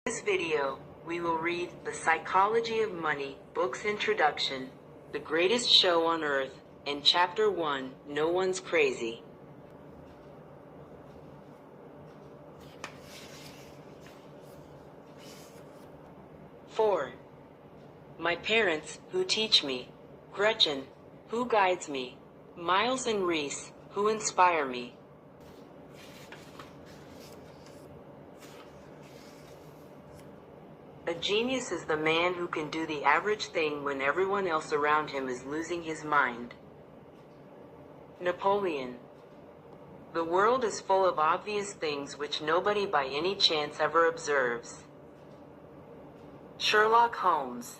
In this video, we will read The Psychology of Money, Book's Introduction, The Greatest Show on Earth, and Chapter 1, No One's Crazy. Four. My parents, who teach me. Gretchen, who guides me. Miles and Reese, who inspire me. A genius is the man who can do the average thing when everyone else around him is losing his mind. Napoleon. The world is full of obvious things which nobody by any chance ever observes. Sherlock Holmes.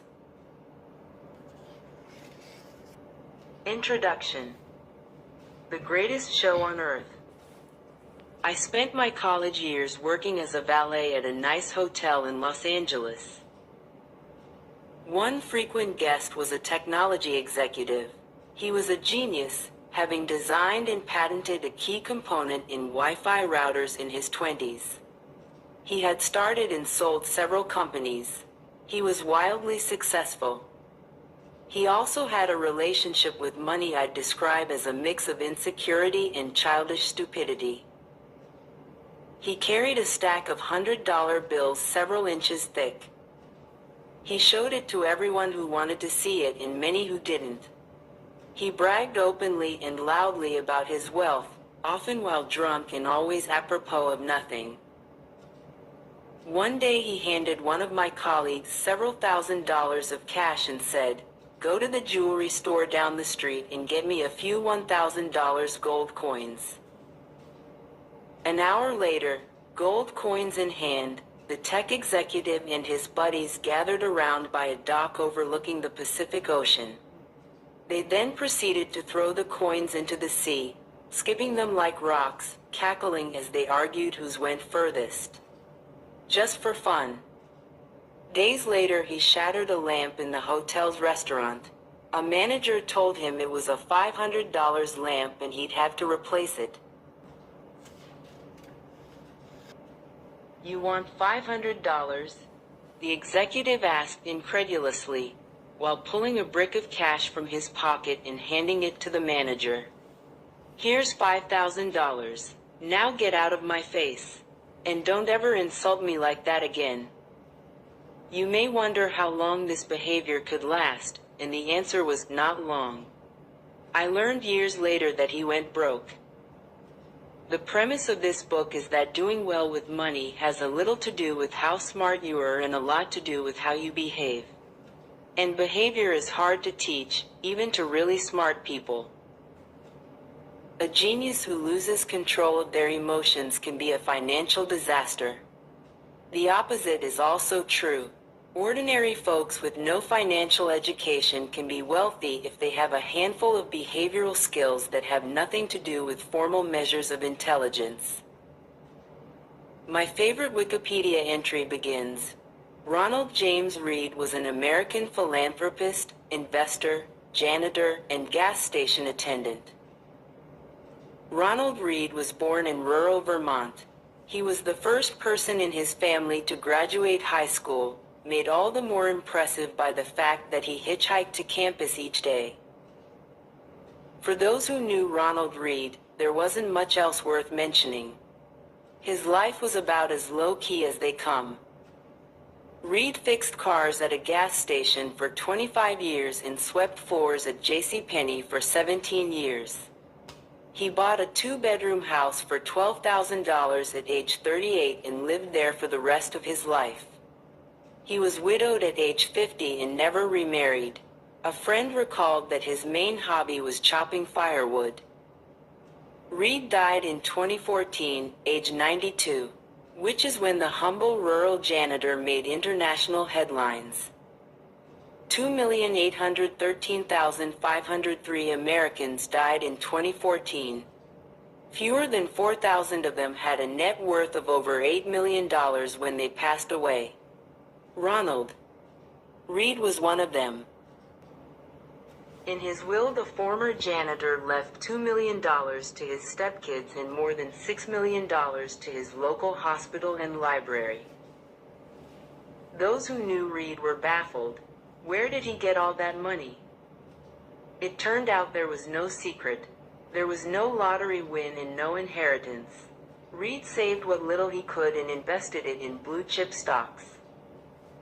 Introduction. The Greatest Show on Earth. I spent my college years working as a valet at a nice hotel in Los Angeles. One frequent guest was a technology executive. He was a genius, having designed and patented a key component in Wi-Fi routers in his 20s. He had started and sold several companies. He was wildly successful. He also had a relationship with money I'd describe as a mix of insecurity and childish stupidity. He carried a stack of $100 bills several inches thick. He showed it to everyone who wanted to see it and many who didn't. He bragged openly and loudly about his wealth, often while drunk and always apropos of nothing. One day he handed one of my colleagues several $1,000s of cash and said, "Go to the jewelry store down the street and get me a few $1,000 gold coins." An hour later, gold coins in hand, the tech executive and his buddies gathered around by a dock overlooking the Pacific Ocean. They then proceeded to throw the coins into the sea, skipping them like rocks, cackling as they argued whose went furthest. Just for fun. Days later he shattered a lamp in the hotel's restaurant. A manager told him it was a $500 lamp and he'd have to replace it. "You want $500? The executive asked incredulously, while pulling a brick of cash from his pocket and handing it to the manager. "Here's $5,000. Now get out of my face. And don't ever insult me like that again." You may wonder how long this behavior could last, and the answer was not long. I learned years later that he went broke. The premise of this book is that doing well with money has a little to do with how smart you are and a lot to do with how you behave. And behavior is hard to teach, even to really smart people. A genius who loses control of their emotions can be a financial disaster. The opposite is also true. Ordinary folks with no financial education can be wealthy if they have a handful of behavioral skills that have nothing to do with formal measures of intelligence. My favorite Wikipedia entry begins, "Ronald James Reed was an American philanthropist, investor, janitor, and gas station attendant." Ronald Reed was born in rural Vermont. He was the first person in his family to graduate high school, made all the more impressive by the fact that he hitchhiked to campus each day. For those who knew Ronald Reed, there wasn't much else worth mentioning. His life was about as low-key as they come. Reed fixed cars at a gas station for 25 years and swept floors at JCPenney for 17 years. He bought a 2-bedroom house for $12,000 at age 38 and lived there for the rest of his life. He was widowed at age 50 and never remarried. A friend recalled that his main hobby was chopping firewood. Reed died in 2014, age 92, which is when the humble rural janitor made international headlines. 2,813,503 Americans died in 2014. Fewer than 4,000 of them had a net worth of over $8 million when they passed away. Ronald Reed was one of them. In his will, the former janitor left $2 million to his stepkids and more than $6 million to his local hospital and library. Those who knew Reed were baffled. Where did he get all that money? It turned out there was no secret. There was no lottery win and no inheritance. Reed saved what little he could and invested it in blue-chip stocks.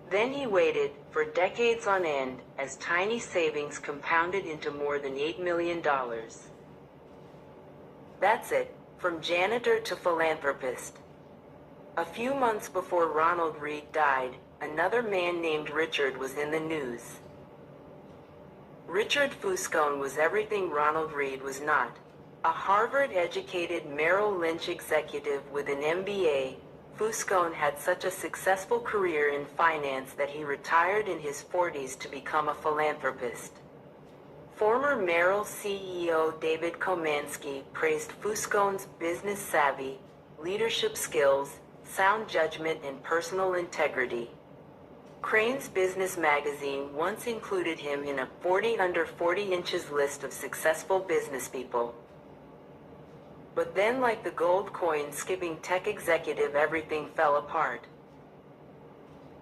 Then he waited, for decades on end, as tiny savings compounded into more than $8 million. That's it, from janitor to philanthropist. A few months before Ronald Reed died, another man named Richard was in the news. Richard Fuscone was everything Ronald Reed was not. A Harvard-educated Merrill Lynch executive with an MBA, Fuscone had such a successful career in finance that he retired in his 40s to become a philanthropist. Former Merrill CEO David Komansky praised Fuscone's business savvy, leadership skills, sound judgment, and personal integrity. Crain's Business magazine once included him in a 40 under 40 inches list of successful businesspeople. But then, like the gold coin skipping tech executive, everything fell apart.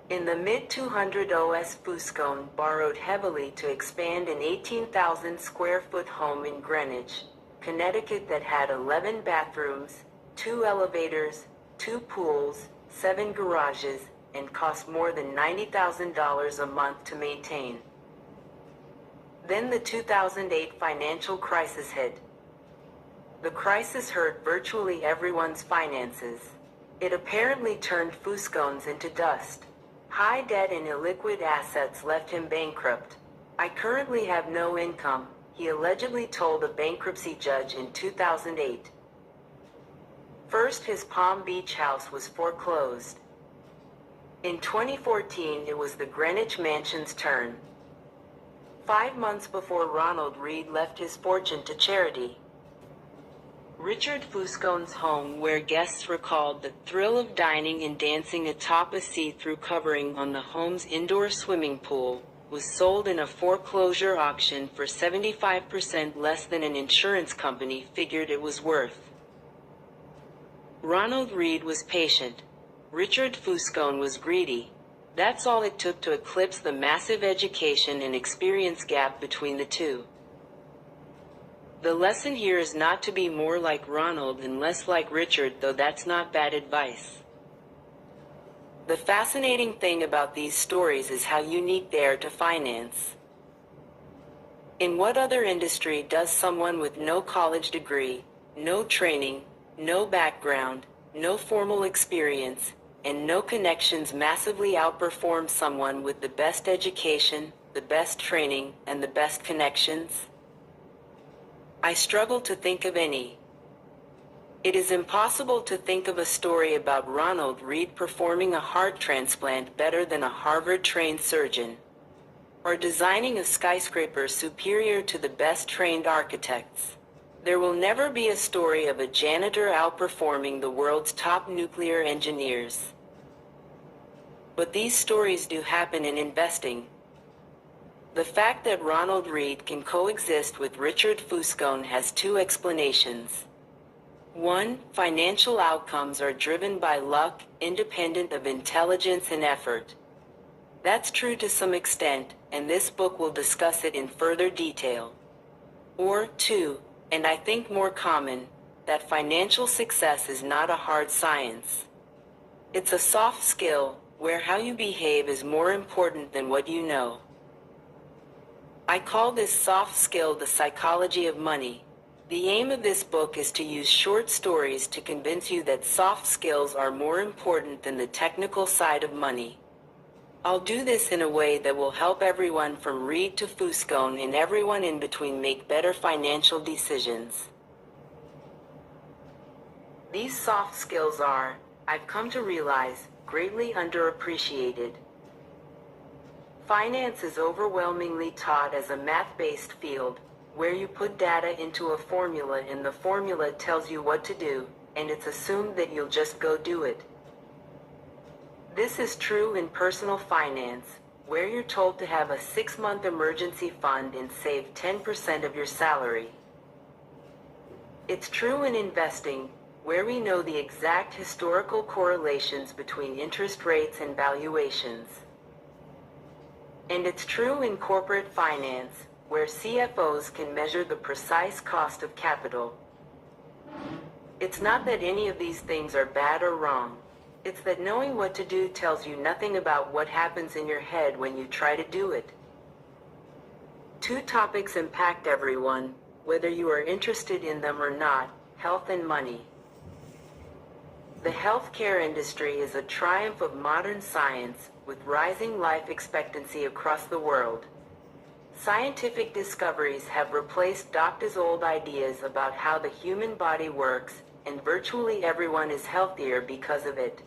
In the mid-200s, Fuscone borrowed heavily to expand an 18,000 square foot home in Greenwich, Connecticut that had 11 bathrooms, 2 elevators, 2 pools, 7 garages, and cost more than $90,000 a month to maintain. Then the 2008 financial crisis hit. The crisis hurt virtually everyone's finances. It apparently turned Fuscone's into dust. High debt and illiquid assets left him bankrupt. "I currently have no income," he allegedly told a bankruptcy judge in 2008. First, his Palm Beach house was foreclosed. In 2014, it was the Greenwich Mansion's turn. 5 months before Ronald Reed left his fortune to charity. Richard Fuscone's home, where guests recalled the thrill of dining and dancing atop a see-through covering on the home's indoor swimming pool, was sold in a foreclosure auction for 75% less than an insurance company figured it was worth. Ronald Reed was patient. Richard Fuscone was greedy. That's all it took to eclipse the massive education and experience gap between the two. The lesson here is not to be more like Ronald and less like Richard, though that's not bad advice. The fascinating thing about these stories is how unique they are to finance. In what other industry does someone with no college degree, no training, no background, no formal experience, and no connections massively outperform someone with the best education, the best training, and the best connections? I struggle to think of any. It is impossible to think of a story about Ronald Reed performing a heart transplant better than a Harvard-trained surgeon, or designing a skyscraper superior to the best-trained architects. There will never be a story of a janitor outperforming the world's top nuclear engineers. But these stories do happen in investing. The fact that Ronald Reed can coexist with Richard Fuscone has two explanations. One, financial outcomes are driven by luck, independent of intelligence and effort. That's true to some extent, and this book will discuss it in further detail. Or two, and I think more common, that financial success is not a hard science. It's a soft skill, where how you behave is more important than what you know. I call this soft skill the psychology of money. The aim of this book is to use short stories to convince you that soft skills are more important than the technical side of money. I'll do this in a way that will help everyone from Reed to Fuscone and everyone in between make better financial decisions. These soft skills are, I've come to realize, greatly underappreciated. Finance is overwhelmingly taught as a math-based field, where you put data into a formula and the formula tells you what to do, and it's assumed that you'll just go do it. This is true in personal finance, where you're told to have a 6-month emergency fund and save 10% of your salary. It's true in investing, where we know the exact historical correlations between interest rates and valuations. And it's true in corporate finance, where CFOs can measure the precise cost of capital. It's not that any of these things are bad or wrong. It's that knowing what to do tells you nothing about what happens in your head when you try to do it. Two topics impact everyone, whether you are interested in them or not: health and money. The healthcare industry is a triumph of modern science, with rising life expectancy across the world. Scientific discoveries have replaced doctors' old ideas about how the human body works, and virtually everyone is healthier because of it.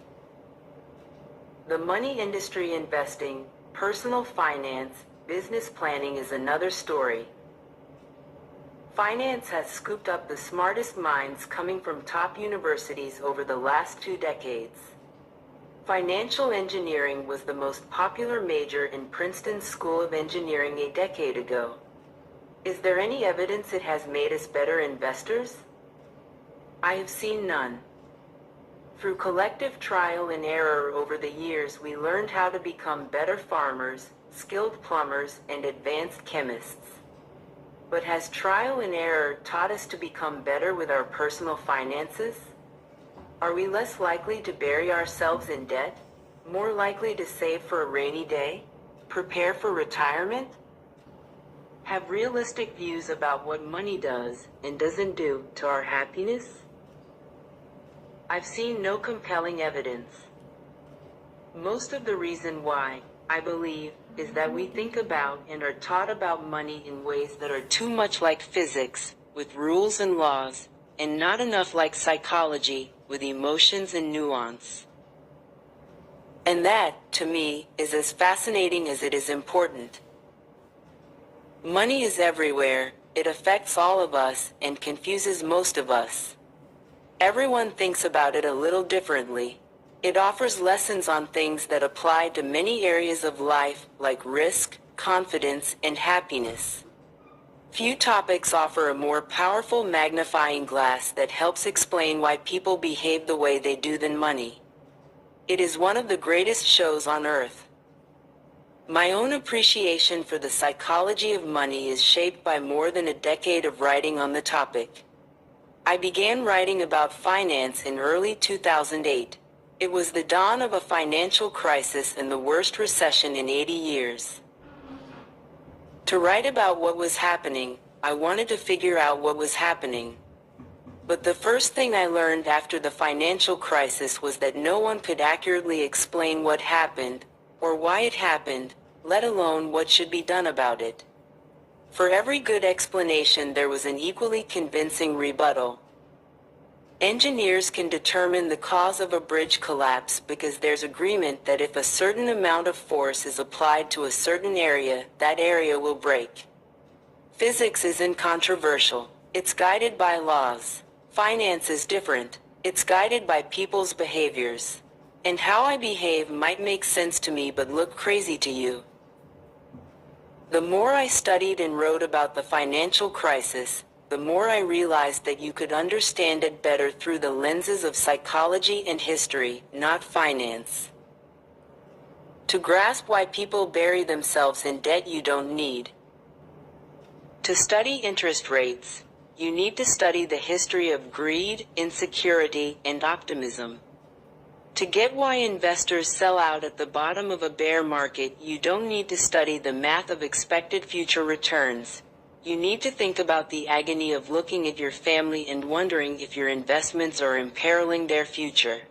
The money industry, investing, personal finance, business planning is another story. Finance has scooped up the smartest minds coming from top universities over the last 2 decades. Financial engineering was the most popular major in Princeton's School of Engineering a decade ago. Is there any evidence it has made us better investors? I have seen none. Through collective trial and error over the years, we learned how to become better farmers, skilled plumbers, and advanced chemists. But has trial and error taught us to become better with our personal finances? Are we less likely to bury ourselves in debt? More likely to save for a rainy day? Prepare for retirement? Have realistic views about what money does and doesn't do to our happiness? I've seen no compelling evidence. Most of the reason why, I believe, is that we think about and are taught about money in ways that are too much like physics, with rules and laws, and not enough like psychology, with emotions and nuance. And that, to me, is as fascinating as it is important. Money is everywhere, it affects all of us, and confuses most of us. Everyone thinks about it a little differently. It offers lessons on things that apply to many areas of life, like risk, confidence, and happiness. Few topics offer a more powerful magnifying glass that helps explain why people behave the way they do than money. It is one of the greatest shows on earth. My own appreciation for the psychology of money is shaped by more than a decade of writing on the topic. I began writing about finance in early 2008. It was the dawn of a financial crisis and the worst recession in 80 years. To write about what was happening, I wanted to figure out what was happening. But the first thing I learned after the financial crisis was that no one could accurately explain what happened, or why it happened, let alone what should be done about it. For every good explanation there was an equally convincing rebuttal. Engineers can determine the cause of a bridge collapse because there's agreement that if a certain amount of force is applied to a certain area, that area will break. Physics isn't controversial. It's guided by laws. Finance is different. It's guided by people's behaviors. And how I behave might make sense to me but look crazy to you. The more I studied and wrote about the financial crisis, the more I realized that you could understand it better through the lenses of psychology and history, not finance. To grasp why people bury themselves in debt you don't need. To study interest rates, you need to study the history of greed, insecurity, and optimism. To get why investors sell out at the bottom of a bear market, you don't need to study the math of expected future returns. You need to think about the agony of looking at your family and wondering if your investments are imperiling their future.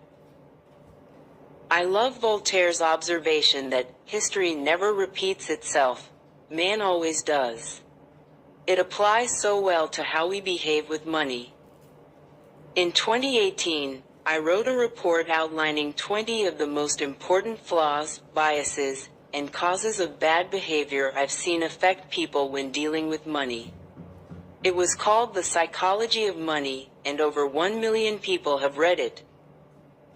I love Voltaire's observation that history never repeats itself, man always does. It applies so well to how we behave with money. In 2018, I wrote a report outlining 20 of the most important flaws, biases, and causes of bad behavior I've seen affect people when dealing with money. It was called The Psychology of Money, and over 1 million people have read it.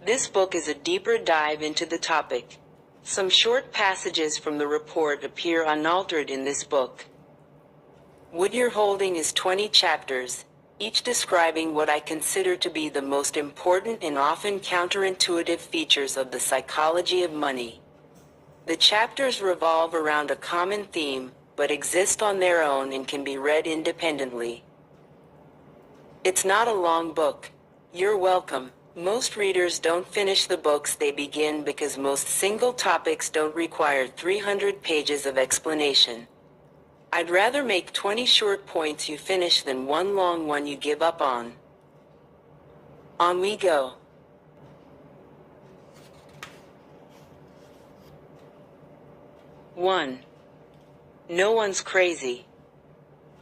This book is a deeper dive into the topic. Some short passages from the report appear unaltered in this book. What you're holding is 20 chapters. each describing what I consider to be the most important and often counterintuitive features of the psychology of money. The chapters revolve around a common theme, but exist on their own and can be read independently. It's not a long book. You're welcome. Most readers don't finish the books they begin because most single topics don't require 300 pages of explanation. I'd rather make 20 short points you finish than one long one you give up on. On we go. 1. No one's crazy.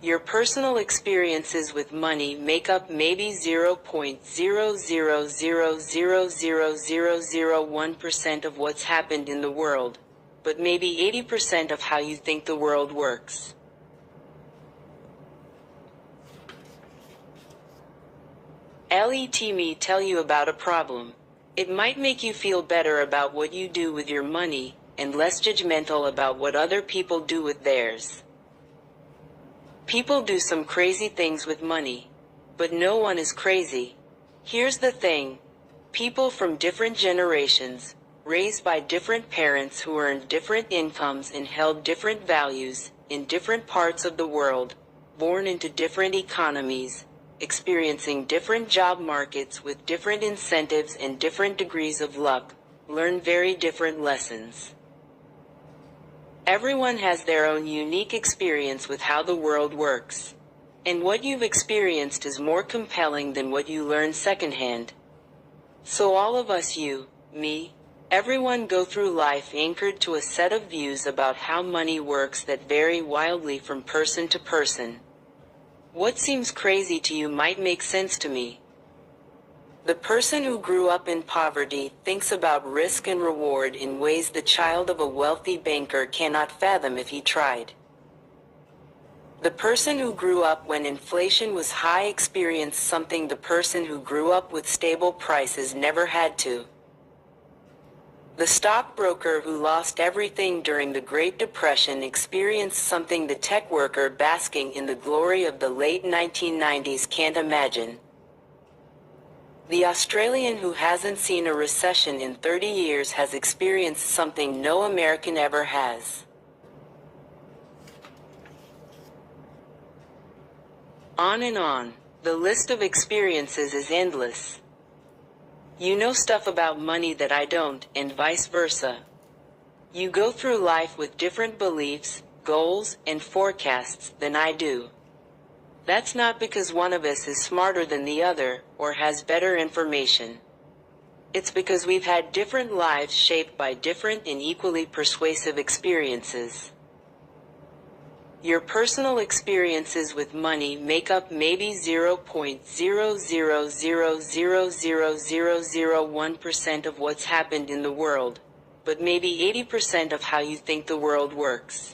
Your personal experiences with money make up maybe 0.000000001% of what's happened in the world, but maybe 80% of how you think the world works. Let me tell you about a problem. It might make you feel better about what you do with your money, and less judgmental about what other people do with theirs. People do some crazy things with money, but no one is crazy. Here's the thing. People from different generations, raised by different parents who earned different incomes and held different values, in different parts of the world, born into different economies, experiencing different job markets with different incentives and different degrees of luck, learn very different lessons. Everyone has their own unique experience with how the world works. And what you've experienced is more compelling than what you learn secondhand. So all of us, you, me, everyone go through life anchored to a set of views about how money works that vary wildly from person to person. What seems crazy to you might make sense to me. The person who grew up in poverty thinks about risk and reward in ways the child of a wealthy banker cannot fathom if he tried. The person who grew up when inflation was high experienced something the person who grew up with stable prices never had to. The stockbroker who lost everything during the Great Depression experienced something the tech worker basking in the glory of the late 1990s can't imagine. The Australian who hasn't seen a recession in 30 years has experienced something no American ever has. On and on. The list of experiences is endless. You know stuff about money that I don't, and vice versa. You go through life with different beliefs, goals, and forecasts than I do. That's not because one of us is smarter than the other, or has better information. It's because we've had different lives shaped by different and equally persuasive experiences. Your personal experiences with money make up maybe 0.000000001% of what's happened in the world, but maybe 80% of how you think the world works.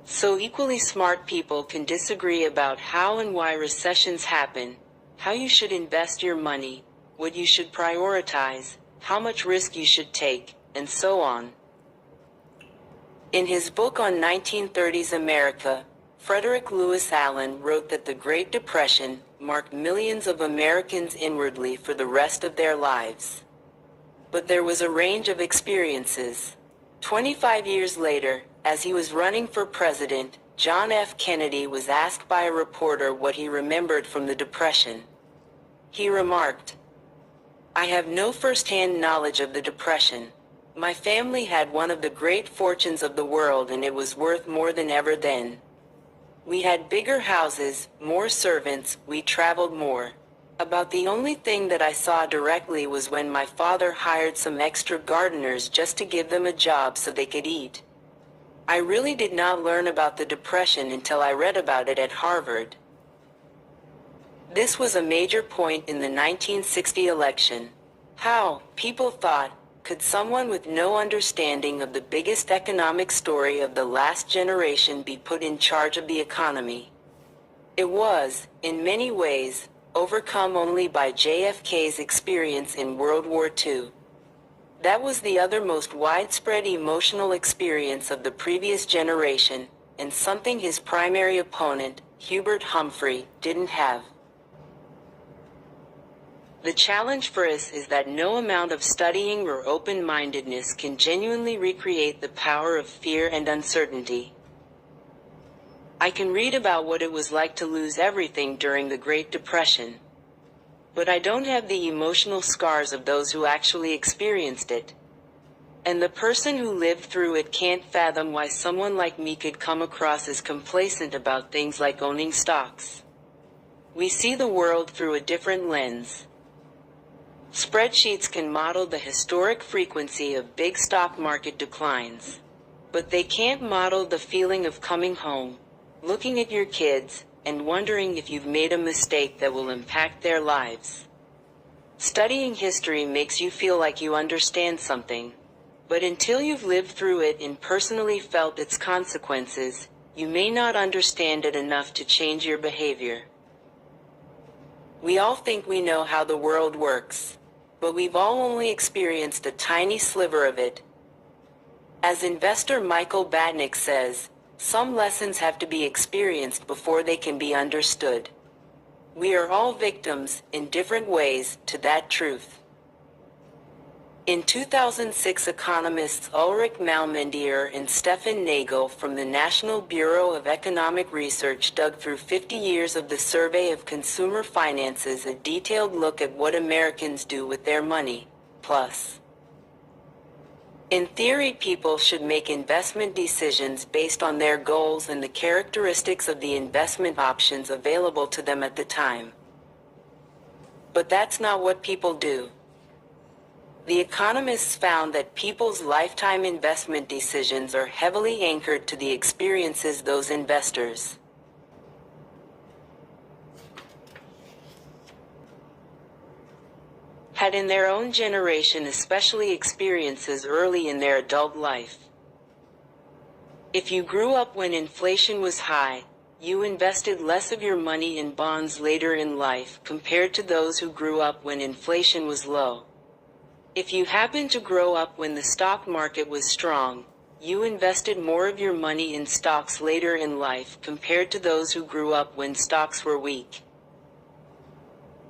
So equally smart people can disagree about how and why recessions happen, how you should invest your money, what you should prioritize, how much risk you should take, and so on. In his book on 1930s America, Frederick Lewis Allen wrote that the Great Depression marked millions of Americans inwardly for the rest of their lives. But there was a range of experiences. 25 years later, as he was running for president, John F. Kennedy was asked by a reporter what he remembered from the Depression. He remarked, "I have no first-hand knowledge of the Depression. My family had one of the great fortunes of the world and it was worth more than ever then. We had bigger houses, more servants, we traveled more. About the only thing that I saw directly was when my father hired some extra gardeners just to give them a job so they could eat. I really did not learn about the Depression until I read about it at Harvard." This was a major point in the 1960 election. How, people thought, could someone with no understanding of the biggest economic story of the last generation be put in charge of the economy? It was, in many ways, overcome only by JFK's experience in World War II. That was the other most widespread emotional experience of the previous generation, and something his primary opponent, Hubert Humphrey, didn't have. The challenge for us is that no amount of studying or open-mindedness can genuinely recreate the power of fear and uncertainty. I can read about what it was like to lose everything during the Great Depression, but I don't have the emotional scars of those who actually experienced it. And the person who lived through it can't fathom why someone like me could come across as complacent about things like owning stocks. We see the world through a different lens. Spreadsheets can model the historic frequency of big stock market declines, but they can't model the feeling of coming home, looking at your kids, and wondering if you've made a mistake that will impact their lives. Studying history makes you feel like you understand something, but until you've lived through it and personally felt its consequences, you may not understand it enough to change your behavior. We all think we know how the world works, but we've all only experienced a tiny sliver of it. As investor Michael Batnick says, some lessons have to be experienced before they can be understood. We are all victims, in different ways, to that truth. In 2006, economists Ulrich Malmendier and Stefan Nagel from the National Bureau of Economic Research dug through 50 years of the Survey of Consumer Finances, a detailed look at what Americans do with their money, plus. In theory, people should make investment decisions based on their goals and the characteristics of the investment options available to them at the time. But that's not what people do. The economists found that people's lifetime investment decisions are heavily anchored to the experiences those investors had in their own generation, especially experiences early in their adult life. If you grew up when inflation was high, you invested less of your money in bonds later in life compared to those who grew up when inflation was low. If you happened to grow up when the stock market was strong, you invested more of your money in stocks later in life compared to those who grew up when stocks were weak.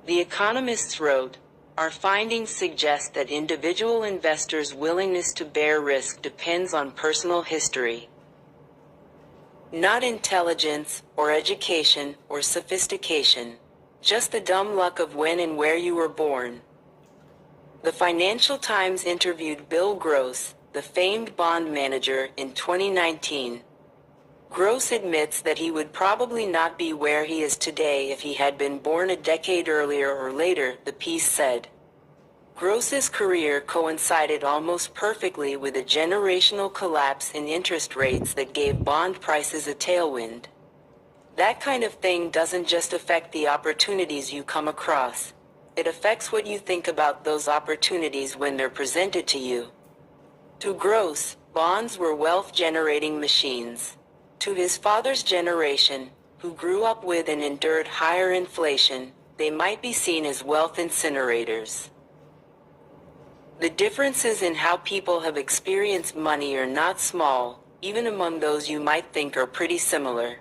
The economists wrote, "Our findings suggest that individual investors' willingness to bear risk depends on personal history, not intelligence, or education, or sophistication, just the dumb luck of when and where you were born." The Financial Times interviewed Bill Gross, the famed bond manager, in 2019. Gross admits that he would probably not be where he is today if he had been born a decade earlier or later, the piece said. Gross's career coincided almost perfectly with a generational collapse in interest rates that gave bond prices a tailwind. That kind of thing doesn't just affect the opportunities you come across. It affects what you think about those opportunities when they're presented to you. To Gross, bonds were wealth-generating machines. To his father's generation, who grew up with and endured higher inflation, they might be seen as wealth incinerators. The differences in how people have experienced money are not small, even among those you might think are pretty similar.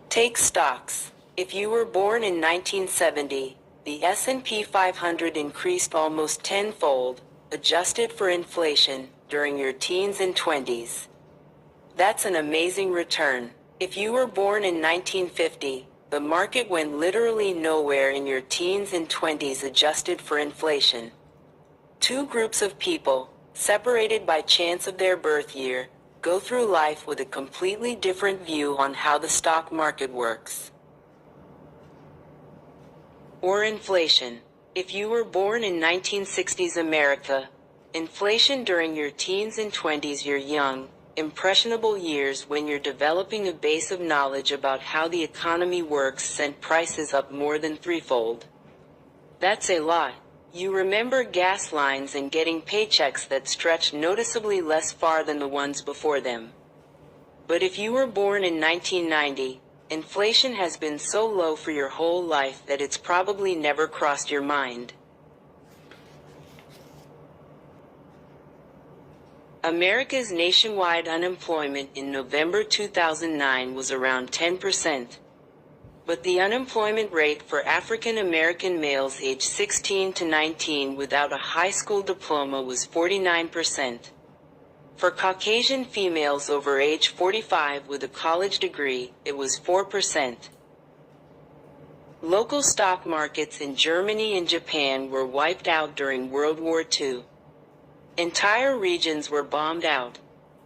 Take stocks. If you were born in 1970, the S&P 500 increased almost tenfold, adjusted for inflation, during your teens and 20s. That's an amazing return. If you were born in 1950, the market went literally nowhere in your teens and 20s, adjusted for inflation. Two groups of people, separated by chance of their birth year, go through life with a completely different view on how the stock market works. Or inflation. If you were born in 1960s America, inflation during your teens and 20s, your young, impressionable years when you're developing a base of knowledge about how the economy works, sent prices up more than threefold. That's a lot. You remember gas lines and getting paychecks that stretched noticeably less far than the ones before them. But if you were born in 1990, inflation has been so low for your whole life that it's probably never crossed your mind. America's nationwide unemployment in November 2009 was around 10%. but the unemployment rate for African American males aged 16 to 19 without a high school diploma was 49%. For Caucasian females over age 45 with a college degree, it was 4%. Local stock markets in Germany and Japan were wiped out during World War II. Entire regions were bombed out.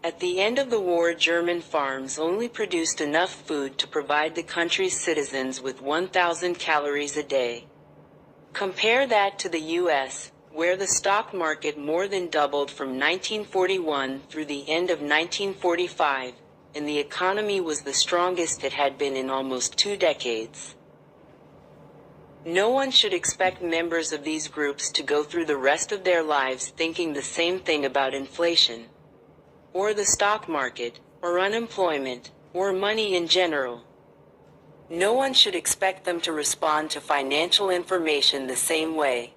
At the end of the war, German farms only produced enough food to provide the country's citizens with 1,000 calories a day. Compare that to the U.S., where the stock market more than doubled from 1941 through the end of 1945, and the economy was the strongest it had been in almost 2 decades. No one should expect members of these groups to go through the rest of their lives thinking the same thing about inflation, or the stock market, or unemployment, or money in general. No one should expect them to respond to financial information the same way.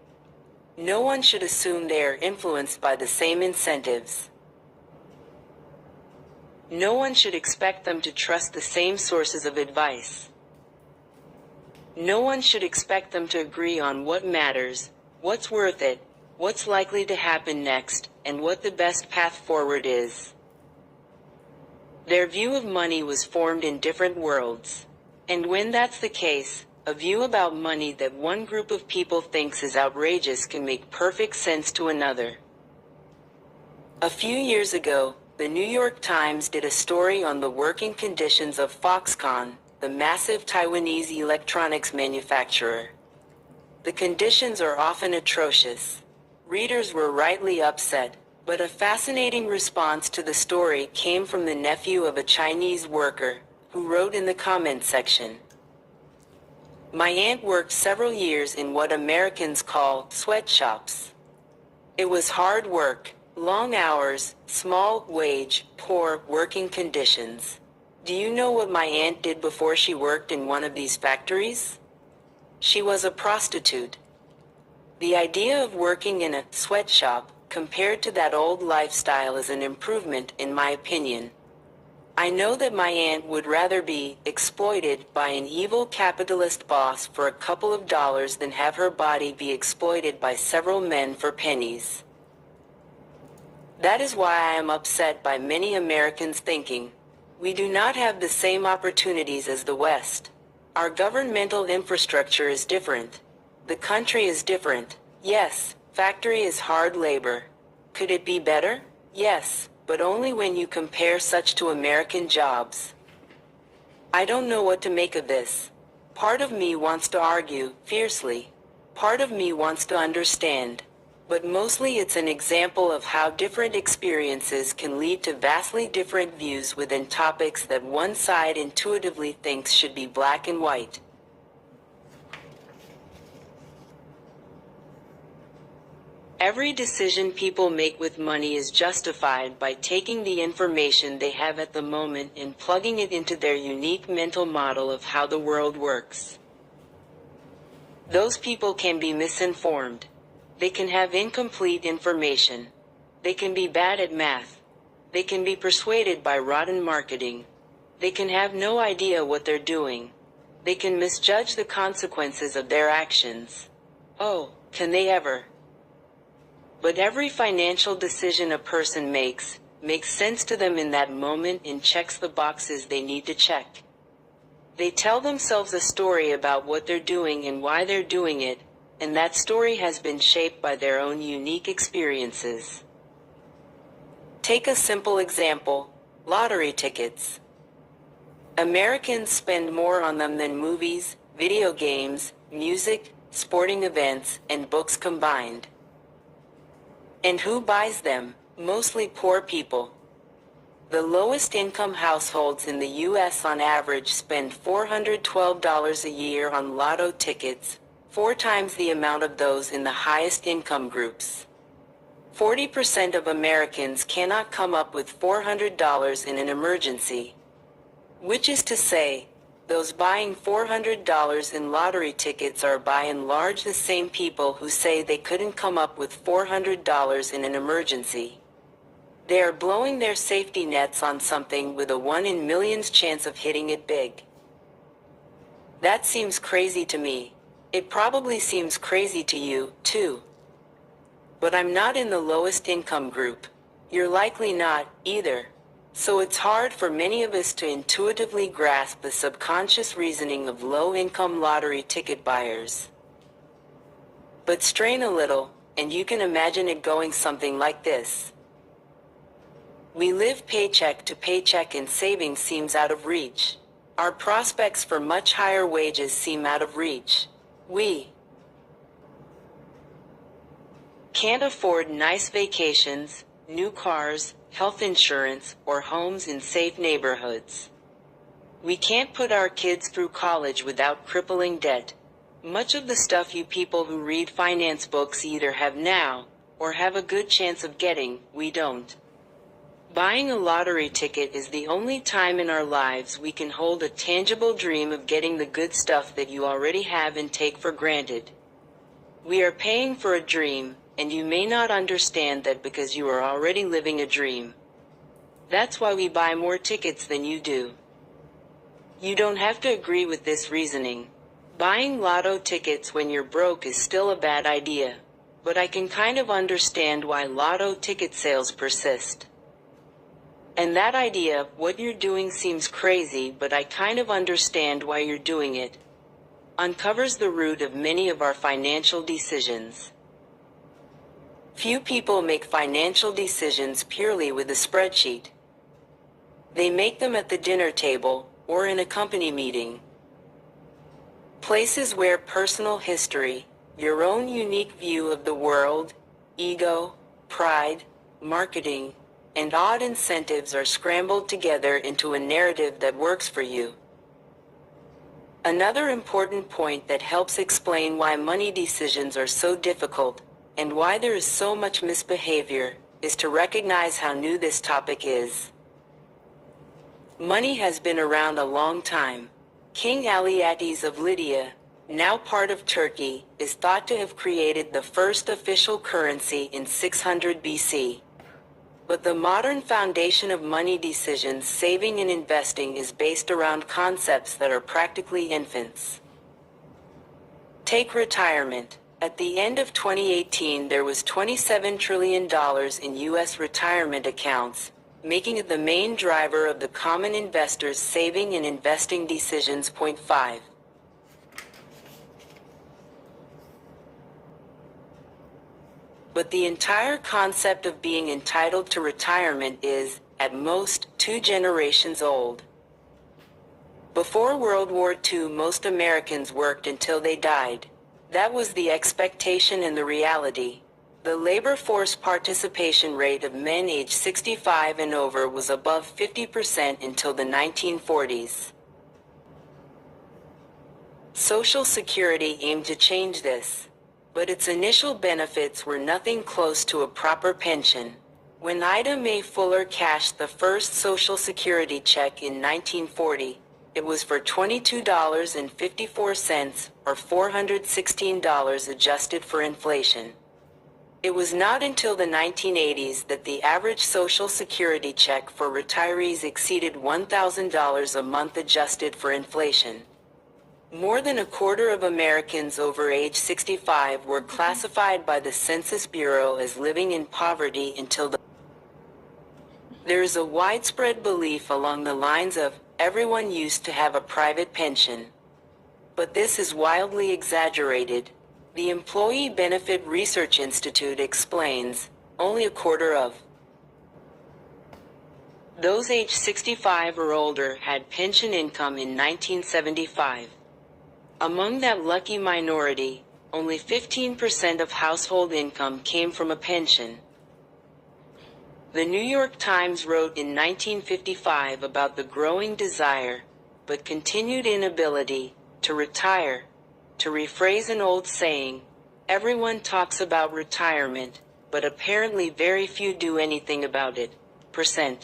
No one should assume they are influenced by the same incentives. No one should expect them to trust the same sources of advice. No one should expect them to agree on what matters, what's worth it, what's likely to happen next, and what the best path forward is. Their view of money was formed in different worlds. And when that's the case, a view about money that one group of people thinks is outrageous can make perfect sense to another. A few years ago, the New York Times did a story on the working conditions of Foxconn, the massive Taiwanese electronics manufacturer. The conditions are often atrocious. Readers were rightly upset, but a fascinating response to the story came from the nephew of a Chinese worker, who wrote in the comment section, "My aunt worked several years in what Americans call sweatshops. It was hard work, long hours, small wage, poor working conditions. Do you know what my aunt did before she worked in one of these factories? She was a prostitute." The idea of working in a sweatshop, compared to that old lifestyle, is an improvement, in my opinion. I know that my aunt would rather be exploited by an evil capitalist boss for a couple of dollars than have her body be exploited by several men for pennies. That is why I am upset by many Americans thinking, we do not have the same opportunities as the West. Our governmental infrastructure is different. The country is different. Yes, factory is hard labor. Could it be better? Yes, but only when you compare such to American jobs. I don't know what to make of this. Part of me wants to argue fiercely. Part of me wants to understand. But mostly it's an example of how different experiences can lead to vastly different views within topics that one side intuitively thinks should be black and white. Every decision people make with money is justified by taking the information they have at the moment and plugging it into their unique mental model of how the world works. Those people can be misinformed. They can have incomplete information. They can be bad at math. They can be persuaded by rotten marketing. They can have no idea what they're doing. They can misjudge the consequences of their actions. Oh, can they ever? But every financial decision a person makes sense to them in that moment and checks the boxes they need to check. They tell themselves a story about what they're doing and why they're doing it, and that story has been shaped by their own unique experiences. Take a simple example, lottery tickets. Americans spend more on them than movies, video games, music, sporting events, and books combined. And who buys them? Mostly poor people. The lowest income households in the U.S. on average spend $412 a year on lotto tickets, 4 times the amount of those in the highest income groups. 40% of Americans cannot come up with $400 in an emergency. Which is to say, those buying $400 in lottery tickets are by and large the same people who say they couldn't come up with $400 in an emergency. They are blowing their safety nets on something with a 1 in millions chance of hitting it big. That seems crazy to me. It probably seems crazy to you, too. But I'm not in the lowest income group. You're likely not, either. So it's hard for many of us to intuitively grasp the subconscious reasoning of low-income lottery ticket buyers. But strain a little, and you can imagine it going something like this. We live paycheck to paycheck and savings seems out of reach. Our prospects for much higher wages seem out of reach. We can't afford nice vacations, new cars, health insurance, or homes in safe neighborhoods. We can't put our kids through college without crippling debt. Much of the stuff you people who read finance books either have now, or have a good chance of getting, we don't. Buying a lottery ticket is the only time in our lives we can hold a tangible dream of getting the good stuff that you already have and take for granted. We are paying for a dream, and you may not understand that because you are already living a dream. That's why we buy more tickets than you do. You don't have to agree with this reasoning. Buying lotto tickets when you're broke is still a bad idea, but I can kind of understand why lotto ticket sales persist. And that idea, what you're doing seems crazy, but I kind of understand why you're doing it, uncovers the root of many of our financial decisions. Few people make financial decisions purely with a spreadsheet. They make them at the dinner table, or in a company meeting. Places where personal history, your own unique view of the world, ego, pride, marketing, and odd incentives are scrambled together into a narrative that works for you. Another important point that helps explain why money decisions are so difficult, and why there is so much misbehavior, is to recognize how new this topic is. Money has been around a long time. King Alyattes of Lydia, now part of Turkey, is thought to have created the first official currency in 600 BC. But the modern foundation of money decisions, saving and investing, is based around concepts that are practically infants. Take retirement. At the end of 2018, there was $27 trillion in U.S. retirement accounts, making it the main driver of the common investor's saving and investing decisions. Point 5. But the entire concept of being entitled to retirement is, at most, 2 generations old. Before World War II, most Americans worked until they died. That was the expectation and the reality. The labor force participation rate of men aged 65 and over was above 50% until the 1940s. Social Security aimed to change this, but its initial benefits were nothing close to a proper pension. When Ida Mae Fuller cashed the first Social Security check in 1940, it was for $22.54, or $416 adjusted for inflation. It was not until the 1980s that the average Social Security check for retirees exceeded $1,000 a month adjusted for inflation. More than a quarter of Americans over age 65 were classified by the Census Bureau as living in poverty until There is a widespread belief along the lines of, everyone used to have a private pension. But this is wildly exaggerated. The Employee Benefit Research Institute explains, only a quarter of those aged 65 or older had pension income in 1975. Among that lucky minority, only 15% of household income came from a pension. The New York Times wrote in 1955 about the growing desire, but continued inability, to retire. To rephrase an old saying, everyone talks about retirement, but apparently very few do anything about it. %.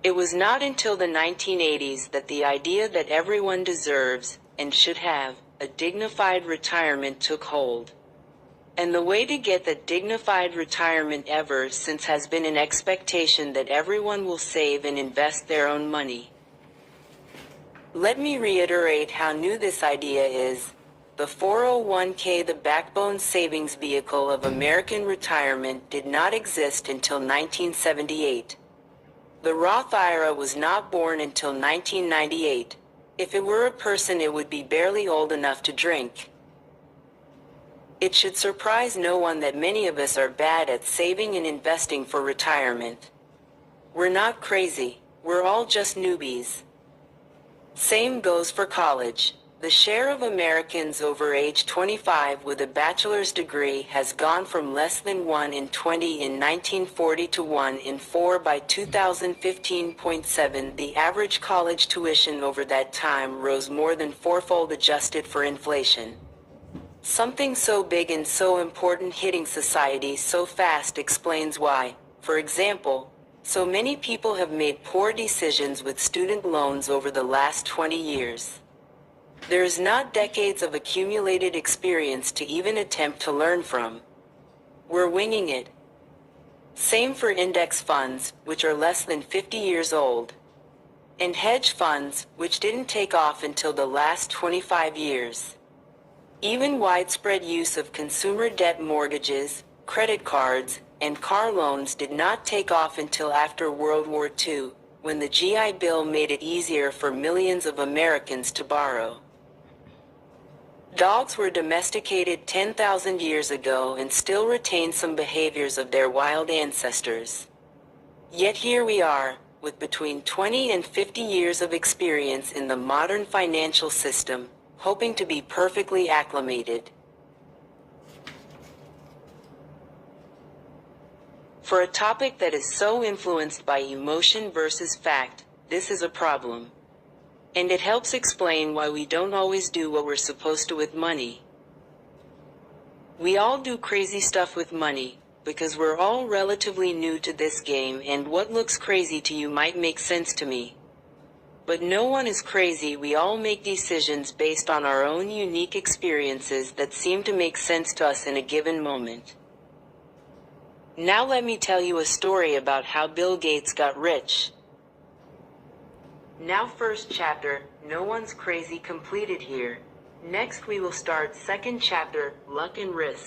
It was not until the 1980s that the idea that everyone deserves, and should have, a dignified retirement took hold. And the way to get that dignified retirement ever since has been an expectation that everyone will save and invest their own money. Let me reiterate how new this idea is. The 401k, the backbone savings vehicle of American retirement, did not exist until 1978. The Roth IRA was not born until 1998. If it were a person, it would be barely old enough to drink. It should surprise no one that many of us are bad at saving and investing for retirement. We're not crazy, we're all just newbies. Same goes for college. The share of Americans over age 25 with a bachelor's degree has gone from less than 1 in 20 in 1940 to 1 in 4 by 2015.7. The average college tuition over that time rose more than fourfold adjusted for inflation. Something so big and so important hitting society so fast explains why, for example, so many people have made poor decisions with student loans over the last 20 years. There is not decades of accumulated experience to even attempt to learn from. We're winging it. Same for index funds, which are less than 50 years old. And hedge funds, which didn't take off until the last 25 years. Even widespread use of consumer debt mortgages, credit cards, and car loans did not take off until after World War II, when the GI Bill made it easier for millions of Americans to borrow. Dogs were domesticated 10,000 years ago and still retain some behaviors of their wild ancestors. Yet here we are, with between 20 and 50 years of experience in the modern financial system, hoping to be perfectly acclimated. For a topic that is so influenced by emotion versus fact, this is a problem. And it helps explain why we don't always do what we're supposed to with money. We all do crazy stuff with money, because we're all relatively new to this game, and what looks crazy to you might make sense to me. But no one is crazy. We all make decisions based on our own unique experiences that seem to make sense to us in a given moment. Now let me tell you a story about how Bill Gates got rich. Now first chapter, No One's Crazy, completed here. Next we will start second chapter, Luck and Risk.